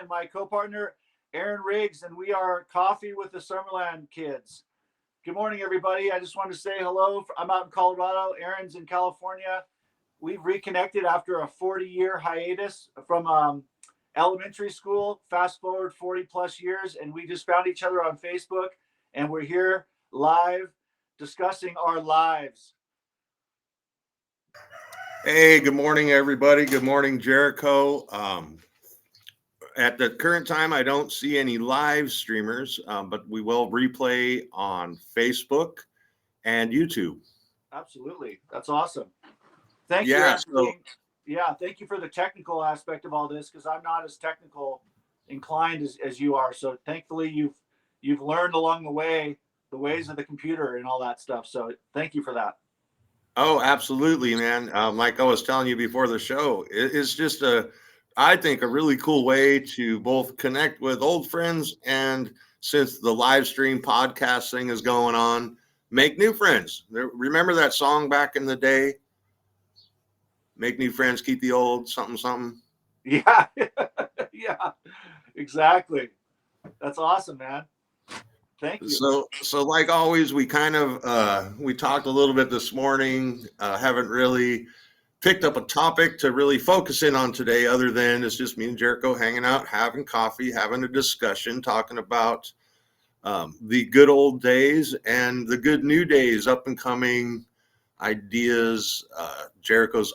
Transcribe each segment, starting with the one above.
and my co-partner, Aaron Riggs, and we are Coffee with the Summerland Kids. Good morning, everybody. I just wanted to say hello. I'm out in Colorado. Aaron's in California. We've reconnected after a 40-year hiatus from elementary school. Fast forward 40 plus years, and we just found each other on Facebook, and we're here live discussing our lives. Hey, good morning, everybody. Good morning, Jericho. At the current time, I don't see any live streamers, but we will replay on Facebook and YouTube. Absolutely. That's awesome. Thank you, Yeah, Aaron, for so thank you for the technical aspect of all this, because I'm not as technical inclined as you are. So thankfully you've learned along the way the ways of the computer and all that stuff. So thank you for that. oh, absolutely, man. Like I was telling you before the show, it's just I think, a really cool way to both connect with old friends and, since the live stream podcast thing is going on, make new friends. Remember that song back in the day? Make new friends, keep the old, something, something. Yeah. Yeah, exactly. That's awesome, man. Thank you. So like always, we kind of we talked a little bit this morning. Haven't really picked up a topic to really focus in on today, other than it's just me and Jericho hanging out, having coffee, having a discussion, talking about the good old days and the good new days, up and coming ideas, Jericho's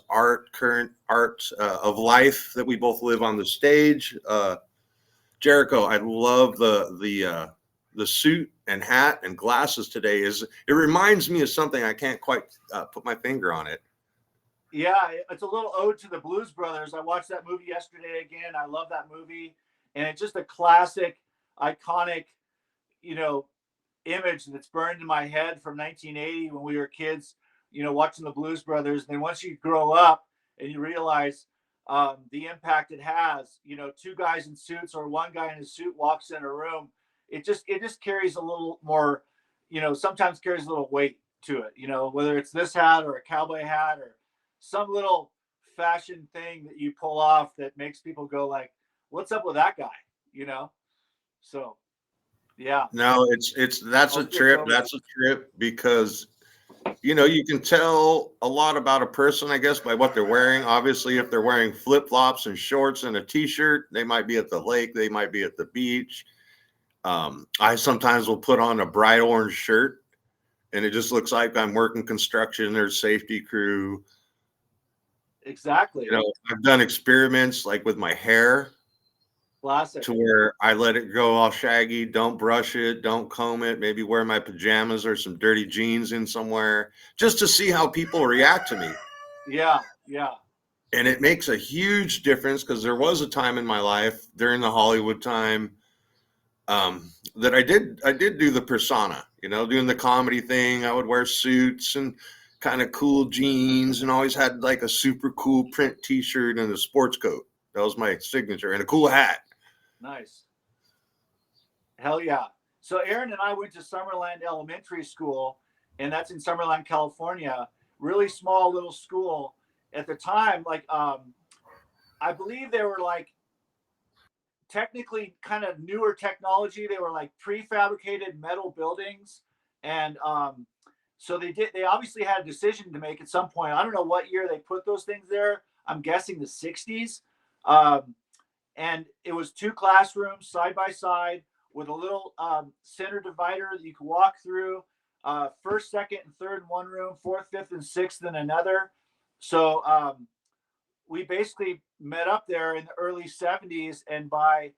current art of life that we both live on the stage. Jericho, I love the suit and hat and glasses today. It reminds me of something. I can't quite put my finger on it. Yeah, it's a little ode to the Blues Brothers. I watched that movie yesterday again. I love that movie, and it's just a classic, iconic, you know, image that's burned in my head from 1980 when we were kids, watching the Blues Brothers. And then once you grow up and you realize the impact it has, two guys in suits or one guy in a suit walks in a room, it just carries a little more, sometimes carries a little weight to it, whether it's this hat or a cowboy hat or some little fashion thing that you pull off that makes people go like, what's up with that guy? You know? So yeah. No, that's I'll a switch trip. over. That's a trip because you can tell a lot about a person, I guess, by what they're wearing. Obviously, if they're wearing flip-flops and shorts and a t-shirt, they might be at the lake, they might be at the beach. I sometimes will put on a bright orange shirt and it just looks like I'm working construction or safety crew. Exactly. I've done experiments like with my hair, Classic. to where I let it go all shaggy, don't brush it, don't comb it, maybe wear my pajamas or some dirty jeans in somewhere, just to see how people react to me. Yeah. Yeah. And it makes a huge difference, because there was a time in my life during the Hollywood time, that I did do the persona, doing the comedy thing. I would wear suits and kind of cool jeans, and always had like a super cool print t-shirt and a sports coat. That was my signature, and a cool hat. Nice. Hell yeah. So Aaron and I went to Summerland Elementary School, and that's in Summerland, California. Really small little school. At the time, like I believe they were like technically kind of newer technology. They were like prefabricated metal buildings, and so they obviously had a decision to make at some point. I don't know what year they put those things there. I'm guessing the 60s. Um, and it was two classrooms side by side with a little center divider that you could walk through. First, second, and third in one room, fourth, fifth, and sixth in another. So we basically met up there in the early 70s, and by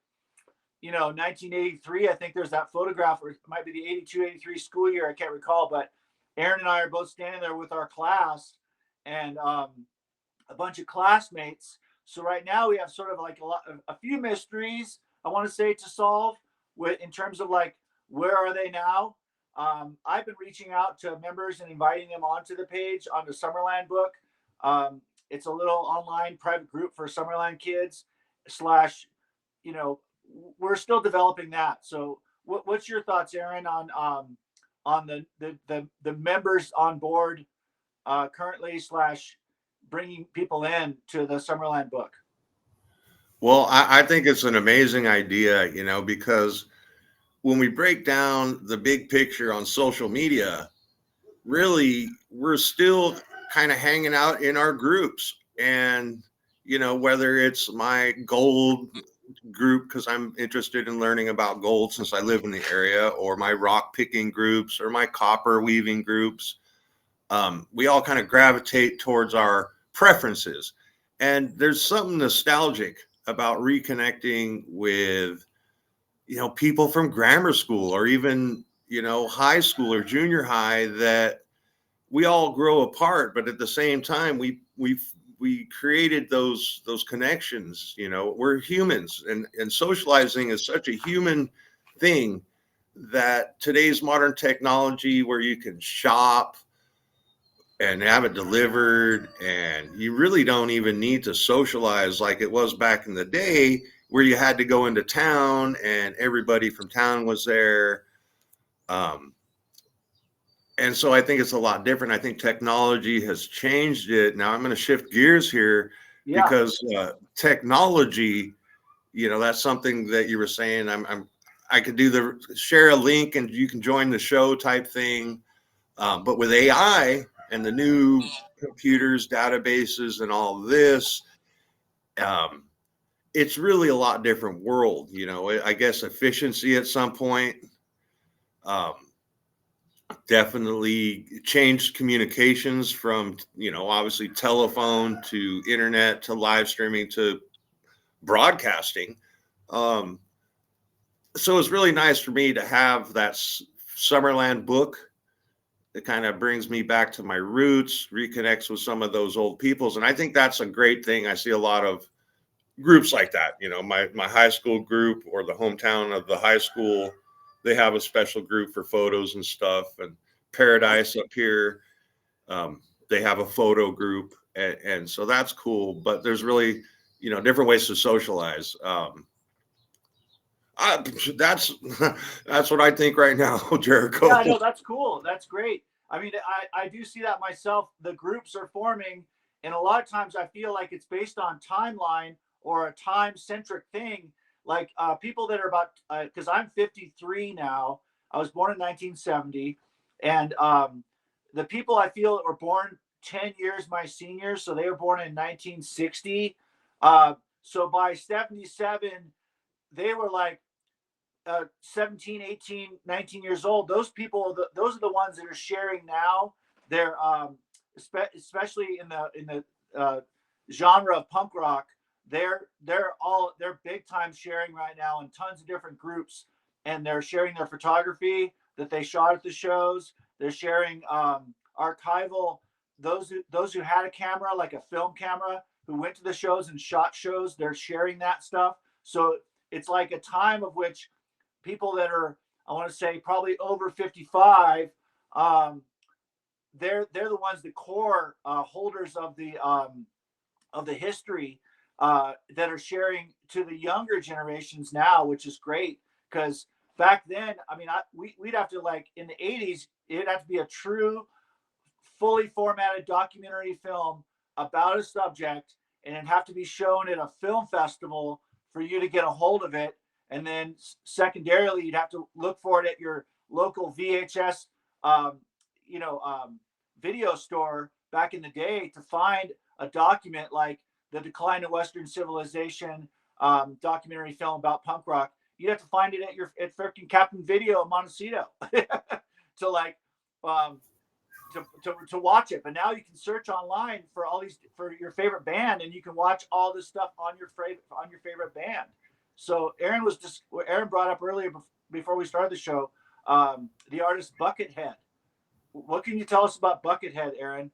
1983, I think there's that photograph, or it might be the 82-83 school year, I can't recall, but Aaron and I are both standing there with our class and a bunch of classmates. So right now we have sort of like a few mysteries, I want to say, to solve with, in terms of like, where are they now? I've been reaching out to members and inviting them onto the page on the Summerland book. It's a little online private group for Summerland kids slash, you know, we're still developing that. So what's your thoughts, Aaron, on the members on board currently slash bringing people in to the Summerland book? Well, I think it's an amazing idea, because when we break down the big picture on social media, really we're still kind of hanging out in our groups. And, whether it's my gold group, because I'm interested in learning about gold since I live in the area, or my rock picking groups, or my copper weaving groups, we all kind of gravitate towards our preferences. And there's something nostalgic about reconnecting with, people from grammar school, or even, high school or junior high, that we all grow apart, but at the same time, we created those connections. We're humans, and socializing is such a human thing, that today's modern technology, where you can shop and have it delivered, and you really don't even need to socialize like it was back in the day, where you had to go into town and everybody from town was there. um, and so I think it's a lot different. I think technology has changed it. Now I'm going to shift gears here, Yeah. because technology, that's something that you were saying. I could do the share a link and you can join the show type thing. But with AI and the new computers, databases, and all this, um, it's really a lot different world. I guess efficiency at some point. Um, Definitely changed communications from, obviously telephone to internet to live streaming to broadcasting. Um, so it's really nice for me to have that Summerland book. It kind of brings me back to my roots, reconnects with some of those old peoples. And I think that's a great thing. I see a lot of groups like that. My high school group, or the hometown of the high school, they have a special group for photos and stuff. And Paradise up here, they have a photo group, and so that's cool. But there's really, different ways to socialize. I, that's that's what I think right now, Yeah, Jericho. no, that's cool. That's great. I mean, I do see that myself. The groups are forming, and a lot of times I feel like it's based on timeline or a time centric thing. Like people that are about, because I'm 53 now. I was born in 1970, and the people I feel that were born 10 years my seniors, so they were born in 1960. So by 77, they were like 17, 18, 19 years old. Those people, those are the ones that are sharing now. They're especially in the genre of punk rock. They're big time sharing right now in tons of different groups, and they're sharing their photography that they shot at the shows. They're sharing archival, those who had a camera, like a film camera, who went to the shows and shot shows. They're sharing that stuff. So it's like a time of which people that are, I want to say, probably over 55, um, they're the ones, the core holders of the history, that are sharing to the younger generations now, which is great. Because back then, I mean, we'd have to, like in the 80s, it'd have to be a true, fully formatted documentary film about a subject, and it'd have to be shown at a film festival for you to get a hold of it. And then secondarily, you'd have to look for it at your local VHS, um, you know, um, video store back in the day to find a document like the Decline of Western Civilization, documentary film about punk rock. You'd have to find it at freaking Captain Video in Montecito to like um, to watch it. But now you can search online for all these, for your favorite band, and you can watch all this stuff on your favorite band. So Aaron brought up earlier before we started the show, the artist Buckethead. What can you tell us about Buckethead, Aaron?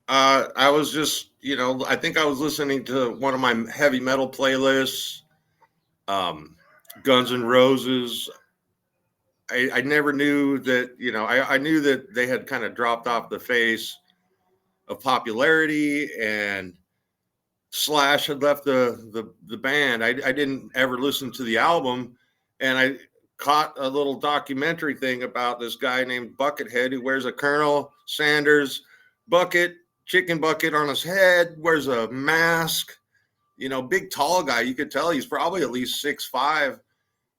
I was just, I think I was listening to one of my heavy metal playlists, um, Guns N' Roses. I never knew that, I knew that they had kind of dropped off the face of popularity, and Slash had left the band. I didn't ever listen to the album, and I caught a little documentary thing about this guy named Buckethead, who wears a Colonel Sanders chicken bucket on his head, wears a mask, big tall guy. You could tell he's probably at least 6'5",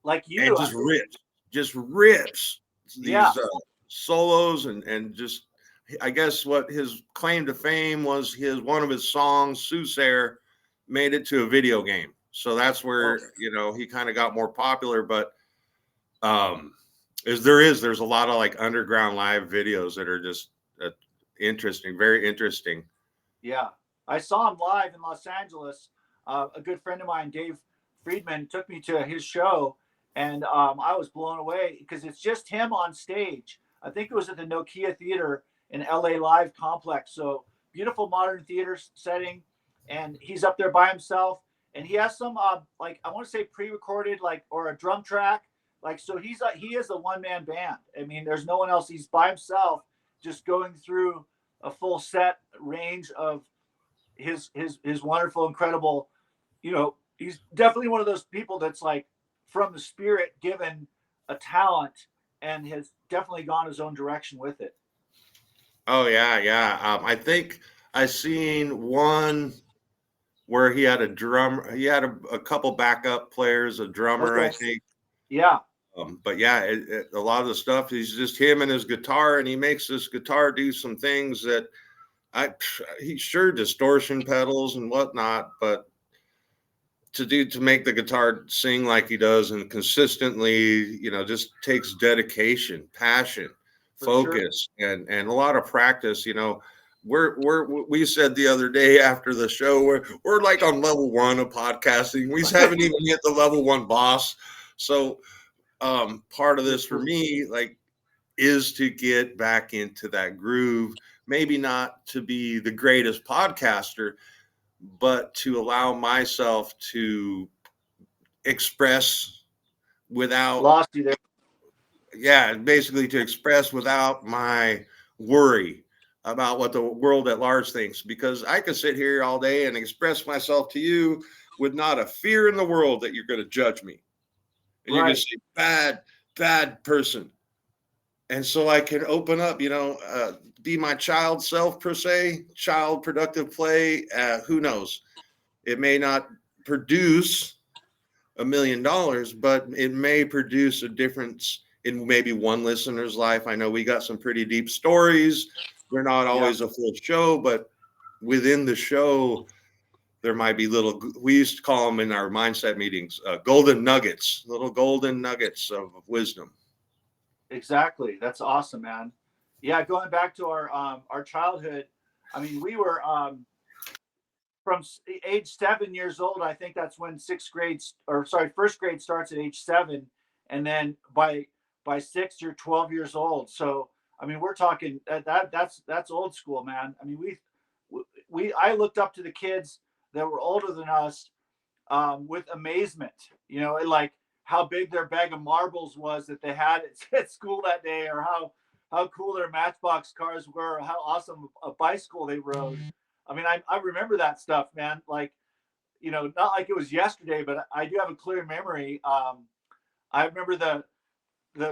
Like and you. just rips Yeah. these solos, and just, I guess what his claim to fame was, one of his songs, Soothsayer, made it to a video game. So that's Oh, where, he kind of got more popular. But there's a lot of like underground live videos that are just interesting, very interesting. yeah. I saw him live in Los Angeles. A good friend of mine, Dave Friedman, took me to his show, and I was blown away because it's just him on stage. I think it was at the Nokia Theater in LA Live Complex. So beautiful modern theater setting, and he's up there by himself, and he has some like, I want to say pre-recorded, like, or a drum track, like, so he is a one-man band. I mean, there's no one else. He's by himself, just going through a full set range of his wonderful, incredible. He's definitely one of those people that's like from the spirit, given a talent, and has definitely gone his own direction with it. Oh yeah, yeah. I think I seen one where he had a drum. He had a couple backup players, a drummer, I Okay. think. Yeah. But yeah, a lot of the stuff, he's just him and his guitar, and he makes this guitar do some things that he sure distortion pedals and whatnot, but to make the guitar sing like he does and consistently, just takes dedication, passion, For sure. focus, and a lot of practice. We said the other day after the show, we're like on level 1 of podcasting. We haven't even hit the level 1 boss. So part of this for me, like, is to get back into that groove, maybe not to be the greatest podcaster, but to allow myself to express without, Lost you there. yeah, basically to express without my worry about what the world at large thinks, because I could sit here all day and express myself to you with not a fear in the world that you're going to judge me and you're going to Right. say bad person. And so I can open up, be my child self, per se, child productive play. Who knows? It may not produce $1 million, but it may produce a difference in maybe one listener's life. I know we got some pretty deep stories. They're not Yeah. always a full show, but within the show, there might be we used to call them in our mindset meetings, golden nuggets, little golden nuggets of wisdom. Exactly. That's awesome, man. Yeah, going back to our childhood. I mean, we were from age 7 years old. I think that's when sixth grade, or sorry, first grade starts at age 7, and then by 6 you're 12 years old. So I mean, we're talking that's old school, man. I mean, I looked up to the kids that were older than us with amazement. Like how big their bag of marbles was that they had at school that day, or how cool their Matchbox cars were, or how awesome a bicycle they rode. I mean, I remember that stuff, man. Like, not like it was yesterday, but I do have a clear memory. I remember the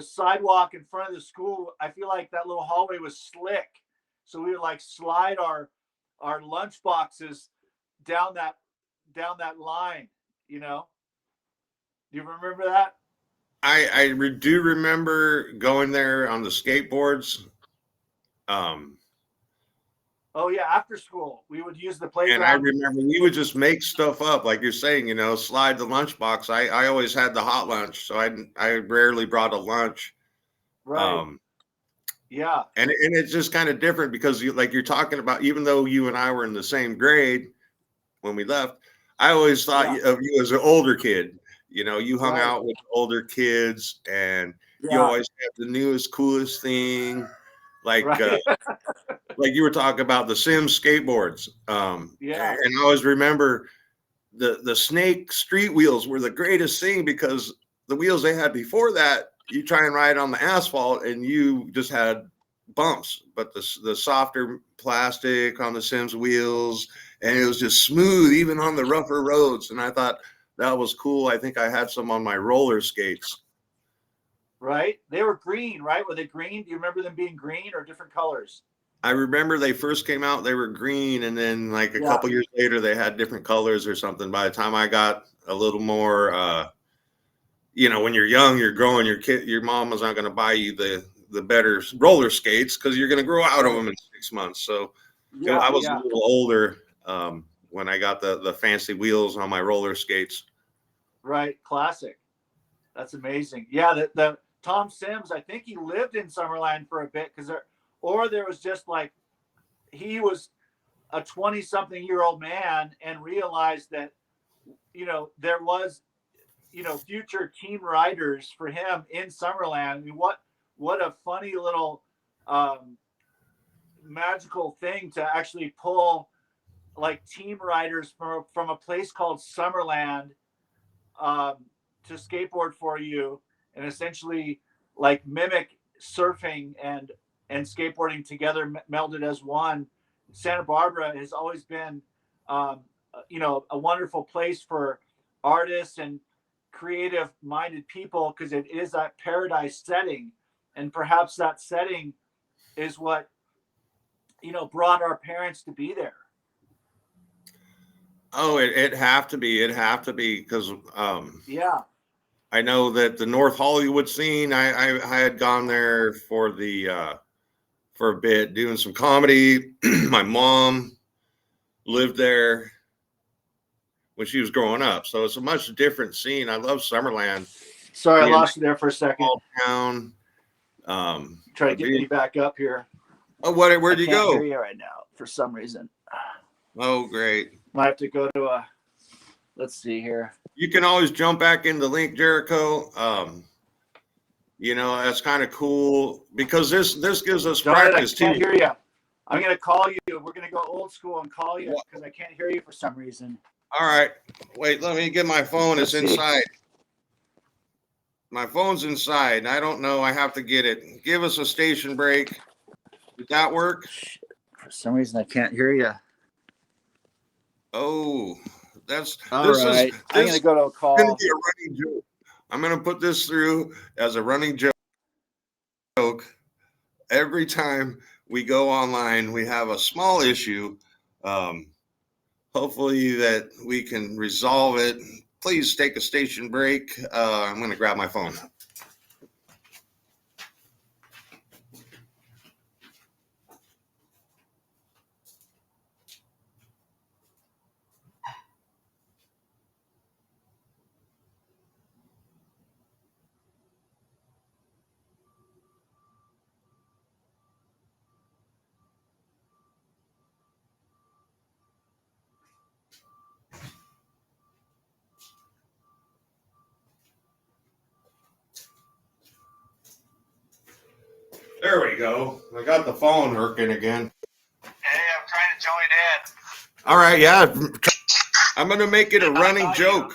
sidewalk in front of the school. I feel like that little hallway was slick, so we would like slide our lunch boxes down that line. You know, do you remember that? I do remember going there on the skateboards. Um, Oh yeah, after school we would use the and I playground. remember we would just make stuff up, like you're saying, slide the lunchbox. I always had the hot lunch, so I rarely brought a lunch. Right. Um, Yeah. and it's just kind of different because like you're talking about, even though you and I were in the same grade when we left, I always thought Yeah. of you as an older kid. You hung Right. out with older kids, and you Yeah. always had the newest, coolest thing. Like Right. like you were talking about the Sims skateboards. Yeah. And I always remember the Snake street wheels were the greatest thing, because the wheels they had before that, you try and ride on the asphalt and you just had bumps, but the softer plastic on the Sims wheels, and it was just smooth even on the rougher roads. And I thought that was cool. I think I had some on my roller skates. Right. They were green, right? Were they green? Do you remember them being green or different colors? I remember they first came out, they were green, and then like a Yeah, couple years later, they had different colors or something. By the time I got a little more, when you're young, you're growing. Your mom was not going to buy you the better roller skates because you're going to grow out of right. them in 6 months. So Yeah, I was a yeah, little older when I got the fancy wheels on my roller skates. right. Classic. That's amazing. Yeah, the Tom Sims, I think he lived in Summerland for a bit or there was just like he was a 20 something year old man and realized that, there was, future team riders for him in Summerland. I mean, what a funny little um, magical thing to actually pull like team riders from a place called Summerland um, to skateboard for you and essentially like mimic surfing and skateboarding together melded as one. Santa Barbara has always been a wonderful place for artists and creative minded people because it is that paradise setting, and perhaps that setting is what brought our parents to be there. Oh, it have to be. It have to be because Yeah. I know that the North Hollywood scene. I had gone there for a bit doing some comedy. My mom lived there when she was growing up, so it's a much different scene. I love Summerland, Sorry, I being lost you there for a a second. small town. Try to get me back up here. Oh, I where'd you can't hear go? you right now for some reason. Oh, great. Might have to go to a. Let's see here. You can always jump back into Link Jericho. That's kind of cool because this gives us Darn it, I practice can't too. hear you. I'm gonna call you. We're gonna go old school and call you because I can't hear you for some reason. All right. Wait, let me get my phone. It's Let's see. inside. My phone's inside. I don't know. I have to get it. Give us a station break. Did that work? For some reason, I can't hear you. Oh, this All is right, I'm gonna go to a going to call. be a running joke. I'm going to put this through as a running joke. Every time we go online, we have a small issue. Um, Hopefully that we can resolve it. Please take a station break. I'm going to grab my phone. There we go. I got the phone working again. Hey, I'm trying to join in. All right, yeah. I'm going to make it a running joke.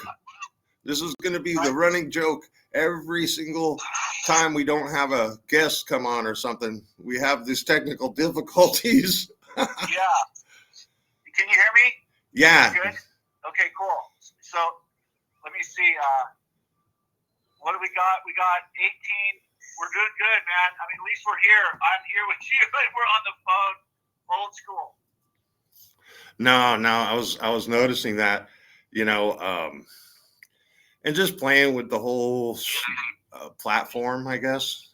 This is going to be the running joke every single time we don't have a guest come on or something. We have these technical difficulties. Yeah. Can you hear me? Yeah. Good. Okay, cool. So let me see. What do we got? We got 18. We're doing good, man. I mean, at least we're here. I'm here with you, and we're on the phone. Old school. No. I was noticing that, and just playing with the whole platform, I guess.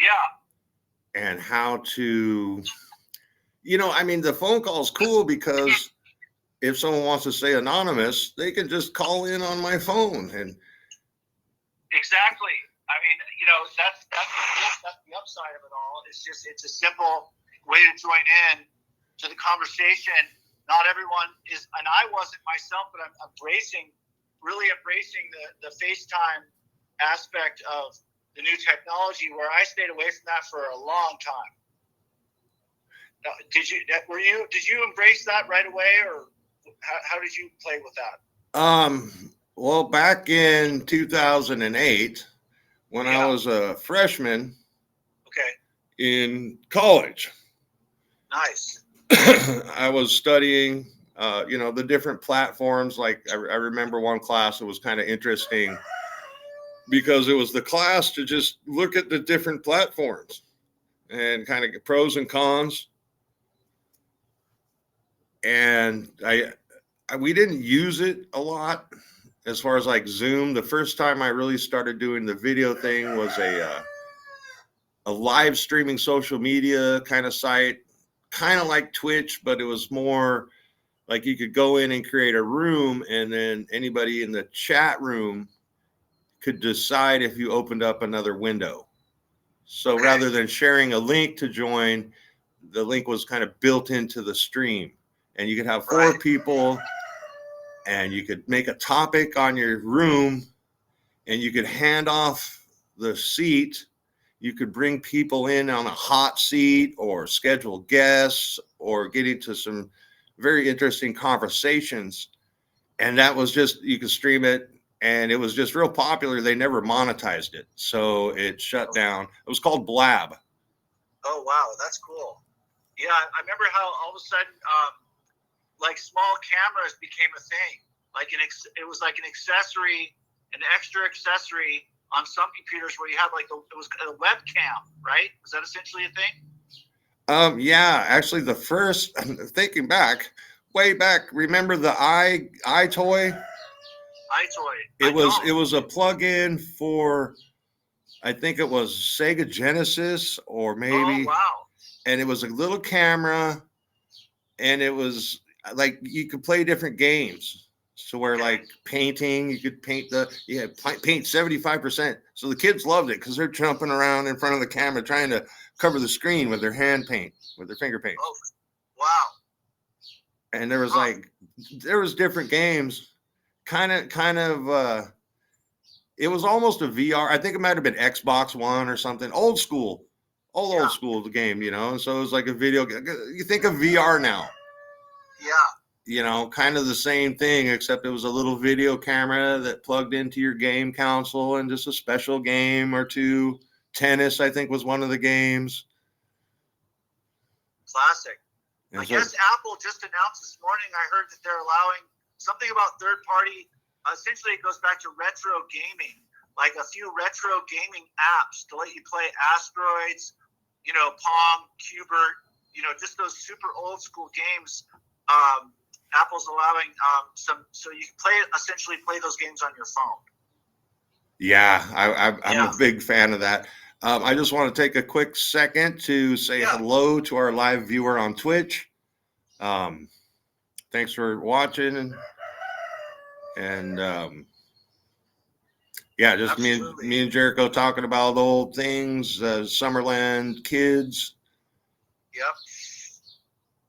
Yeah. And how to, the phone call is cool because if someone wants to stay anonymous, they can just call in on my phone. And exactly. I mean, that's the upside of it all. It's a simple way to join in to the conversation. Not everyone is, and I wasn't myself, but I'm really embracing the FaceTime aspect of the new technology, where I stayed away from that for a long time. Now, did you embrace that right away, or how did you play with that? Well, back in 2008, when I was a freshman, in college, nice. I was studying, the different platforms. Like I remember one class that was kind of interesting because it was the class to just look at the different platforms and kind of pros and cons. and we didn't use it a lot as far as like Zoom. The first time I really started doing the video thing was a live streaming social media kind of site, kind of like Twitch, but it was more like you could go in and create a room, and then anybody in the chat room could decide if you opened up another window. So rather than sharing a link to join, the link was kind of built into the stream, and you could have four people, and you could make a topic on your room, and you could hand off the seat. You could bring people in on a hot seat or schedule guests or get into some very interesting conversations. And that was just, you could stream it, and it was just real popular. They never monetized it, so it shut down. It was called Blab. Oh, wow. That's cool. Yeah. I remember how all of a sudden, like small cameras became a thing. Like it was like an accessory, an extra accessory on some computers where you had like it was a webcam, right? Was that essentially a thing? Yeah, actually the first, thinking back, way back, remember the iToy? iToy. It was a plug-in for, I think it was Sega Genesis or maybe. Oh, wow. And it was a little camera, and it was like you could play different games. So where like painting, you could paint paint 75%. So the kids loved it because they're jumping around in front of the camera trying to cover the screen with their hand paint, with their finger paint. Oh, wow. And there was there was different games, kind of. It was almost a VR. I think it might have been Xbox One or something, old school the game, And so it was like a video. You think of VR now. Yeah. Kind of the same thing, except it was a little video camera that plugged into your game console and just a special game or two. Tennis, I think, was one of the games. Classic. I guess Apple just announced this morning, I heard that they're allowing something about third party. Essentially, it goes back to retro gaming, like a few retro gaming apps to let you play Asteroids, Pong, Cubert, just those super old school games. Apple's allowing some, so you can essentially play those games on your phone. Yeah, I'm a big fan of that. I just want to take a quick second to say hello to our live viewer on Twitch. Thanks for watching, and just me and Jericho talking about old things, Summerland kids. Yep.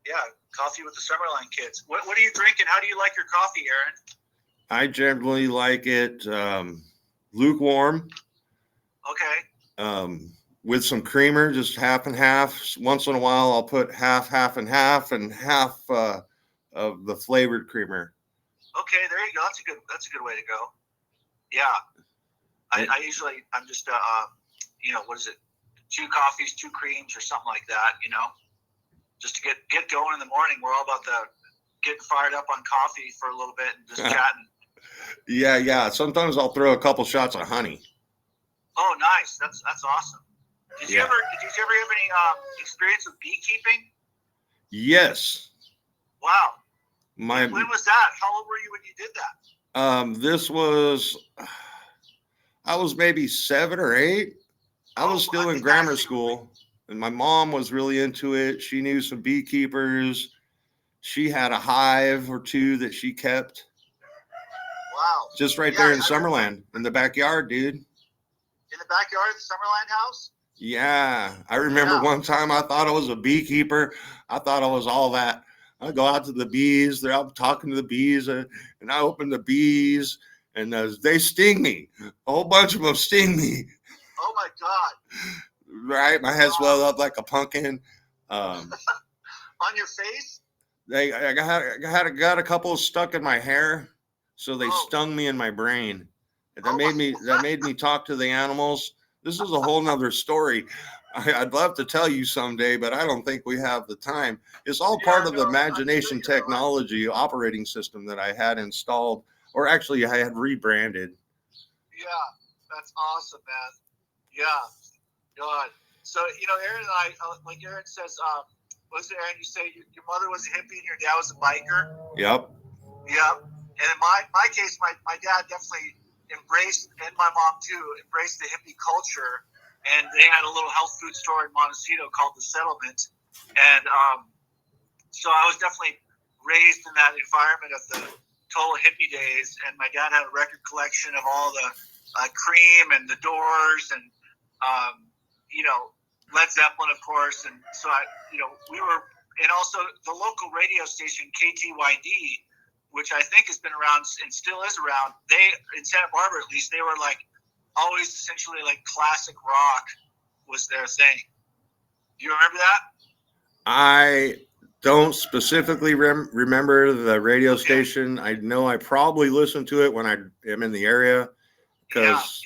Yeah, coffee with the Summerland kids. What are you drinking? How do you like your coffee, Aaron? I generally like it lukewarm. Okay. With some creamer, just half and half. Once in a while, I'll put half and half, and half of the flavored creamer. Okay, there you go. That's a good way to go. Yeah. I'm just what is it? 2 coffees, 2 creams, or something like that. Just to get going in the morning. We're all about getting fired up on coffee for a little bit and just chatting. Yeah. Sometimes I'll throw a couple shots of honey. Oh, nice. That's awesome. Did you ever have any experience with beekeeping? Yes. Wow. When was that? How old were you when you did that? I was maybe 7 or 8. I was still in grammar school, and my mom was really into it. She knew some beekeepers. She had a hive or 2 that she kept. Wow. Just right there in Summerland, in the backyard, dude. In the backyard of the Summerland house? Yeah. I remember one time I thought I was a beekeeper. I thought I was all that. I go out to the bees. They're out talking to the bees, and I open the bees, and they sting me. A whole bunch of them sting me. Oh, my God. Right? My head swelled up like a pumpkin. On your face? I got a couple stuck in my hair, so they stung me in my brain. That made me talk to the animals. This is a whole nother story. I'd love to tell you someday, but I don't think we have the time. It's all part of the Imagination Technology operating system that I had installed, or actually I had rebranded. Yeah, that's awesome, man. Yeah, God. So Aaron and I, like Aaron says, was there? And you say your mother was a hippie and your dad was a biker. Yep. Yeah. And in my case, my dad definitely embraced, and my mom too, embraced the hippie culture. And they had a little health food store in Montecito called The Settlement. And so I was definitely raised in that environment of the total hippie days. And my dad had a record collection of all the Cream and the Doors and, Led Zeppelin, of course. And so we were, and also the local radio station, KTYD, which I think has been around and still is around. They, in Santa Barbara at least, they were like always essentially like classic rock was their thing. Do you remember that? I don't specifically remember the radio station. I know I probably listened to it when I am in the area because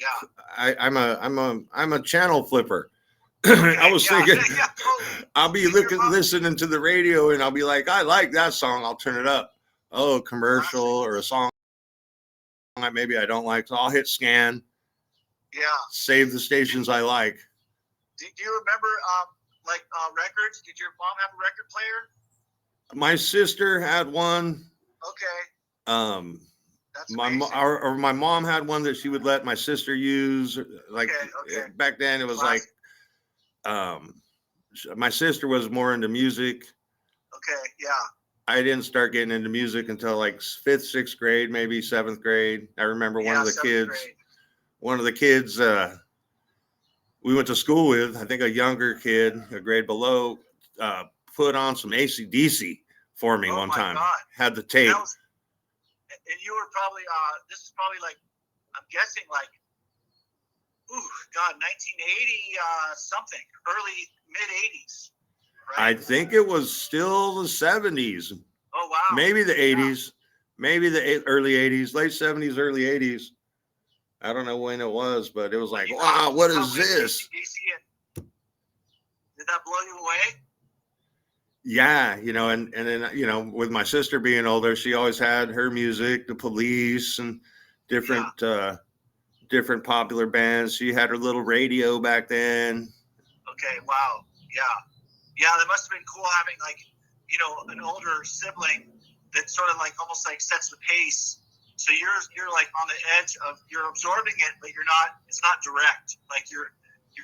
I'm a channel flipper. Okay, I was thinking I'll be listening to the radio and I'll be like, I like that song. I'll turn it up. Oh, commercial or a song that maybe I don't like. So I'll hit scan. Yeah. Save the stations I like. Do you remember records? Did your mom have a record player? My sister had one. Okay. That's amazing. My mom had one that she would let my sister use. Like back then it was classic. My sister was more into music. Okay, yeah. I didn't start getting into music until like 5th, 6th grade, maybe 7th grade. I remember one of the kids we went to school with, I think a younger kid, a grade below, put on some AC/DC for me one time. God. Had the tape. And you were probably, this is probably like, I'm guessing like, 1980 something, early mid 80s. Right? I think it was still the 70s. Oh wow! Maybe the 80s, maybe the early 80s, late 70s, early 80s. I don't know when it was, but it was like, wow, what is this? Did that blow you away? Yeah, and then with my sister being older, she always had her music, the Police, and different popular bands. She had her little radio back then. Okay, wow. Yeah, that must have been cool having like, an older sibling that sort of like almost like sets the pace. So you're like on the edge of, you're absorbing it, but it's not direct. Like you're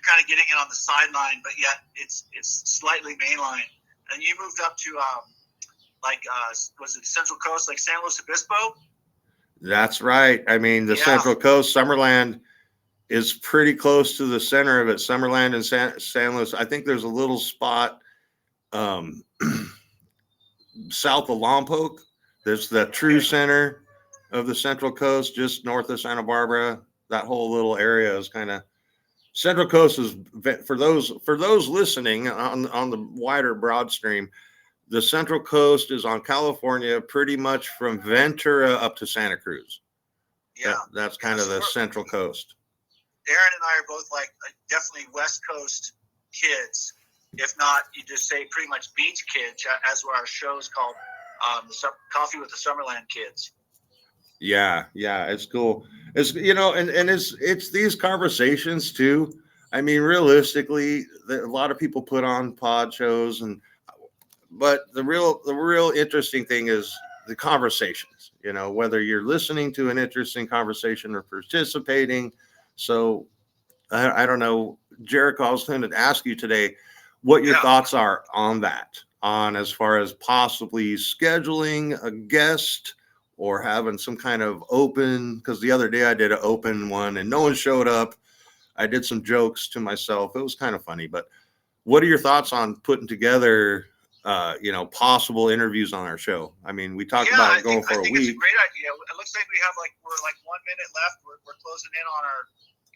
kind of getting it on the sideline, but yet it's slightly mainline. And you moved up to was it Central Coast, like San Luis Obispo? That's right. I mean, the Central Coast, Summerland is pretty close to the center of it. Summerland and San Luis. I think there's a little spot south of Lompoc. There's the true center of the Central Coast, just north of Santa Barbara. That whole little area is kind of Central Coast is for those listening on the wider broad stream. The Central Coast is on California, pretty much from Ventura up to Santa Cruz. Yeah, that's kind of the Central Coast. Aaron and I are both like definitely West Coast kids. If not, you just say pretty much beach kids, as our show is called, Coffee with the Summerland Kids. Yeah, it's cool. It's and it's these conversations too. I mean, realistically, a lot of people put on pod shows, but the real interesting thing is the conversations. Whether you're listening to an interesting conversation or participating. So I don't know, Jericho, I was going to ask you today what your thoughts are on that, on as far as possibly scheduling a guest or having some kind of open, because the other day I did an open one and no one showed up. I did some jokes to myself. It was kind of funny, but what are your thoughts on putting together, possible interviews on our show? I mean, we talked about it going for a week. It's a great idea. It looks like we're like 1 minute left. We're closing in on our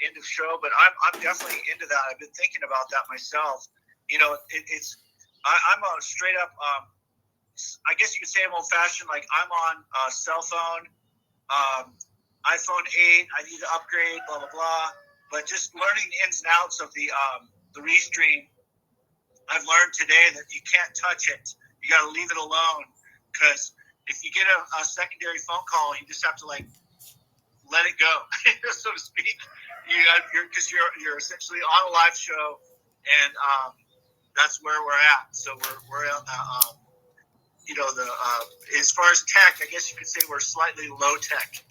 end of show, but I'm definitely into that. I've been thinking about that myself. I'm a straight up, I guess you could say I'm old fashioned. Like I'm on a cell phone, iPhone 8. I need to upgrade, blah blah blah. But just learning the ins and outs of the restream, I've learned today that you can't touch it. You got to leave it alone, because if you get a secondary phone call, you just have to like let it go, so to speak. Because you're essentially on a live show, and that's where we're at. So we're on the the as far as tech, I guess you could say we're slightly low tech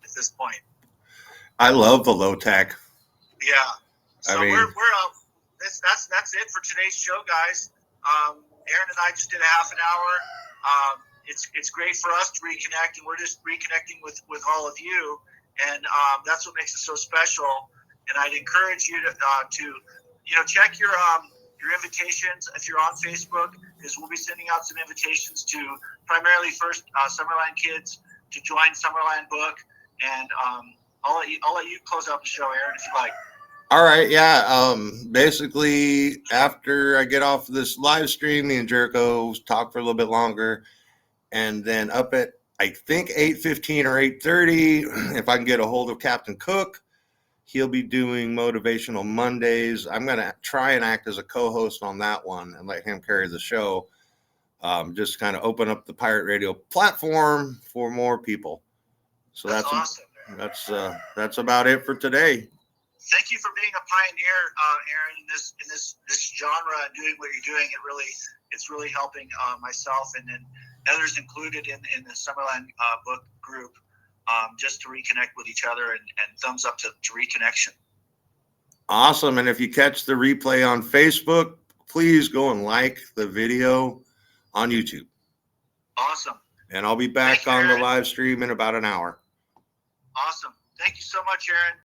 at this point. I love the low tech. Yeah. So we're that's it for today's show, guys. Aaron and I just did a half an hour. It's great for us to reconnect, and we're just reconnecting with all of you, and that's what makes it so special. And I'd encourage you to check your invitations if you're on Facebook, because we'll be sending out some invitations to primarily first Summerland kids to join Summerland Book, and I'll let you close out the show, Aaron, if you like. All right, yeah. Basically, after I get off this live stream, me and Jericho talk for a little bit longer, and then up at I think 8:15 or 8:30, if I can get a hold of Captain Cook, he'll be doing Motivational Mondays. I'm gonna try and act as a co-host on that one and let him carry the show. Just kind of open up the Pirate Radio platform for more people. So that's awesome. That's about it for today. Thank you for being a pioneer, Aaron, in this genre and doing what you're doing. It's really helping myself and then others included in the Summerland book group, just to reconnect with each other and thumbs up to reconnection. Awesome. And if you catch the replay on Facebook, please go and like the video on YouTube. Awesome. And I'll be back on the live stream in about an hour. Awesome. Thank you so much, Aaron.